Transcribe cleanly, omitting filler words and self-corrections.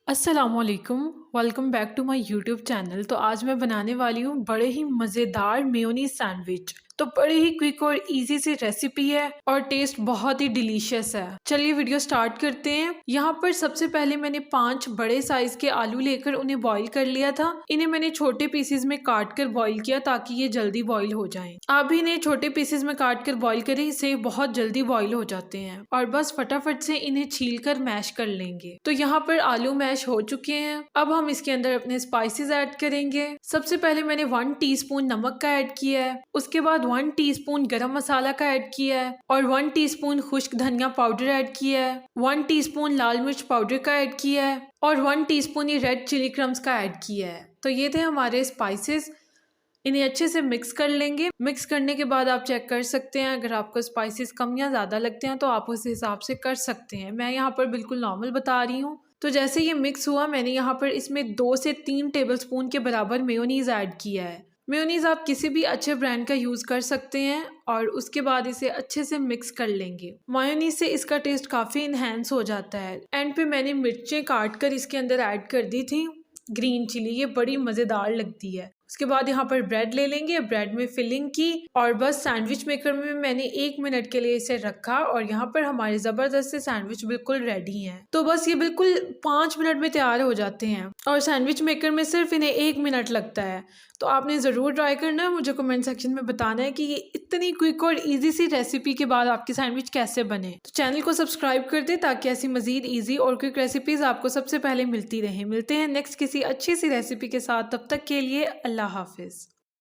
अस्सलामुअलैकुम। Welcome back to my YouTube channel. तो आज मैं बनाने वाली हूँ बड़े ही मज़ेदार मेयोनीज सैंडविच। तो बड़े ही क्विक और इजी सी रेसिपी है और टेस्ट बहुत ही डिलीशियस है। चलिए वीडियो स्टार्ट करते हैं। यहाँ पर सबसे पहले मैंने 5 बड़े साइज के आलू लेकर उन्हें बॉईल कर लिया था। इन्हें मैंने छोटे पीसेज में काट कर बॉईल किया ताकि ये जल्दी बॉईल हो जाएं। आप भी इन्हें छोटे पीसेज में काट कर बॉईल करें, इससे बहुत जल्दी बॉईल हो जाते हैं। और बस फटाफट से इन्हें छील कर मैश कर लेंगे। तो यहाँ पर आलू मैश हो चुके हैं। अब हम इसके अंदर अपने स्पाइसेस ऐड करेंगे। सबसे पहले मैंने 1 टीस्पून नमक का ऐड किया है, उसके बाद 1 टीस्पून गरम मसाला का ऐड किया है और 1 टीस्पून खुश्क धनिया पाउडर ऐड किया है, 1 टीस्पून लाल मिर्च पाउडर का ऐड किया है और 1 टीस्पून ही रेड चिली क्रम्स का ऐड किया है। तो ये थे हमारे स्पाइसेस। इन्हें अच्छे से मिक्स कर लेंगे। मिक्स करने के बाद आप चेक कर सकते हैं, अगर आपको स्पाइसेस कम या ज़्यादा लगते हैं तो आप उस हिसाब से कर सकते हैं। मैं यहाँ पर बिल्कुल नॉर्मल बता रही हूँ। तो जैसे ये मिक्स हुआ, मैंने यहाँ पर इसमें 2 से 3 टेबलस्पून के बराबर मेयोनीज ऐड किया है। मेयोनीज आप किसी भी अच्छे ब्रांड का यूज़ कर सकते हैं और उसके बाद इसे अच्छे से मिक्स कर लेंगे। मेयोनीज से इसका टेस्ट काफ़ी इन्हेंस हो जाता है। एंड पे मैंने मिर्चें काट कर इसके अंदर ऐड कर दी थी, ग्रीन चिली, ये बड़ी मज़ेदार लगती है। उसके बाद यहाँ पर ब्रेड ले लेंगे, ब्रेड में फिलिंग की और बस सैंडविच मेकर में मैंने 1 मिनट के लिए इसे रखा और यहाँ पर हमारे ज़बरदस्त से सैंडविच बिल्कुल रेडी हैं। तो बस ये बिल्कुल 5 मिनट में तैयार हो जाते हैं और सैंडविच मेकर में सिर्फ इन्हें 1 मिनट लगता है। तो आपने ज़रूर ट्राई करना है। मुझे कमेंट सेक्शन में बताना है कि ये इतनी क्विक और ईजी सी रेसिपी के बाद आपके सैंडविच कैसे बने। तो चैनल को सब्सक्राइब कर दे ताकि ऐसी मजीद ईजी और क्विक रेसिपीज़ आपको सबसे पहले मिलती रहे। मिलते हैं नेक्स्ट किसी अच्छी सी रेसिपी के साथ। तब तक के लिए अल्लाह हाफिज़।